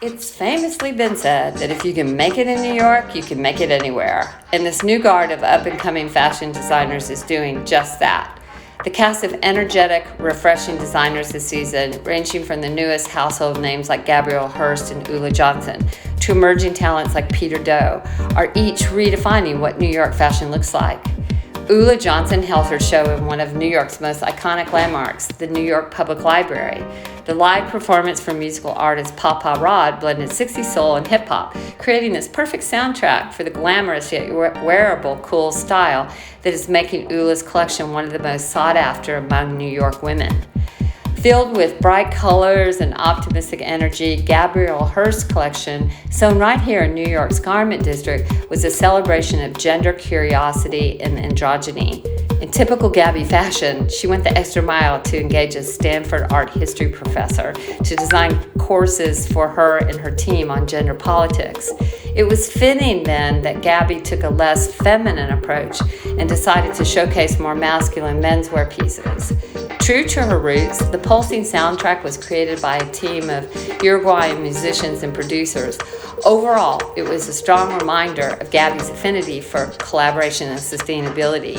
It's famously been said that if you can make it in New York, you can make it anywhere. And this new guard of up-and-coming fashion designers is doing just that. The cast of energetic, refreshing designers this season, ranging from the newest household names like Gabriela Hearst and Ulla Johnson to emerging talents like Peter Do, are each redefining what New York fashion looks like. Oola Johnson held her show in one of New York's most iconic landmarks, the New York Public Library. The live performance from musical artist Papa Rod blended 60s soul and hip-hop, creating this perfect soundtrack for the glamorous yet wearable, cool style that is making Oola's collection one of the most sought-after among New York women. Filled with bright colors and optimistic energy, Gabriela Hearst's collection, sewn right here in New York's Garment District, was a celebration of gender curiosity and androgyny. In typical Gabby fashion, she went the extra mile to engage a Stanford art history professor to design courses for her and her team on gender politics. It was fitting then that Gabby took a less feminine approach and decided to showcase more masculine menswear pieces. True to her roots, the pulsing soundtrack was created by a team of Uruguayan musicians and producers. Overall, it was a strong reminder of Gabby's affinity for collaboration and sustainability.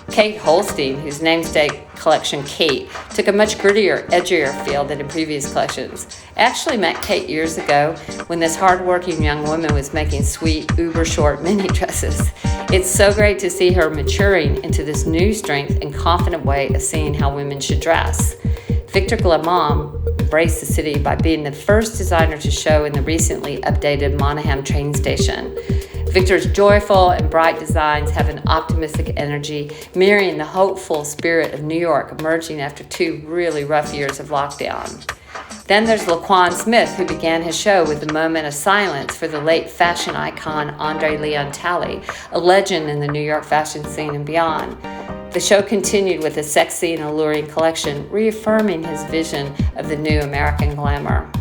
Khaite Holstein, whose namesake collection Khaite took a much grittier, edgier feel than in previous collections. I actually met Khaite years ago when this hardworking young woman was making sweet, uber-short mini dresses. It's so great to see her maturing into this new strength and confident way of seeing how women should dress. Victor Glemaud embraced the city by being the first designer to show in the recently updated Monahan train station. Victor's joyful and bright designs have an optimistic energy, mirroring the hopeful spirit of New York emerging after 2 really rough years of lockdown. Then there's LaQuan Smith, who began his show with a moment of silence for the late fashion icon Andre Leon Talley, a legend in the New York fashion scene and beyond. The show continued with a sexy and alluring collection, reaffirming his vision of the new American glamour.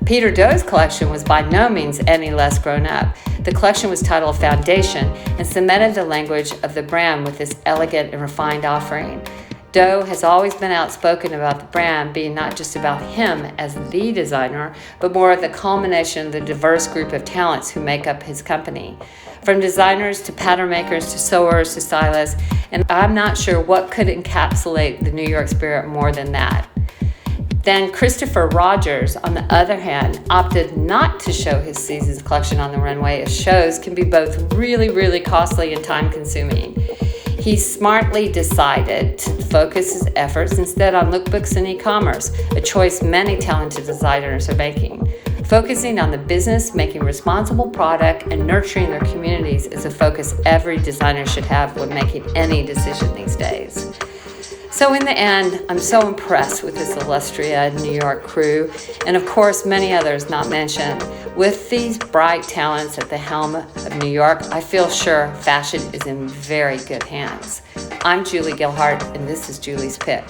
Peter Do's collection was by no means any less grown up. The collection was titled Foundation and cemented the language of the brand with this elegant and refined offering. Do has always been outspoken about the brand being not just about him as the designer, but more of the culmination of the diverse group of talents who make up his company. From designers to pattern makers to sewers to stylists, and I'm not sure what could encapsulate the New York spirit more than that. Then Christopher Rogers, on the other hand, opted not to show his season's collection on the runway, as shows can be both really costly and time-consuming. He smartly decided to focus his efforts instead on lookbooks and e-commerce, a choice many talented designers are making. Focusing on the business, making responsible product, and nurturing their communities is a focus every designer should have when making any decision these days. So in the end, I'm so impressed with this illustrious New York crew, and of course many others not mentioned. With these bright talents at the helm of New York, I feel sure fashion is in very good hands. I'm Julie Gilhart, and this is Julie's Pick.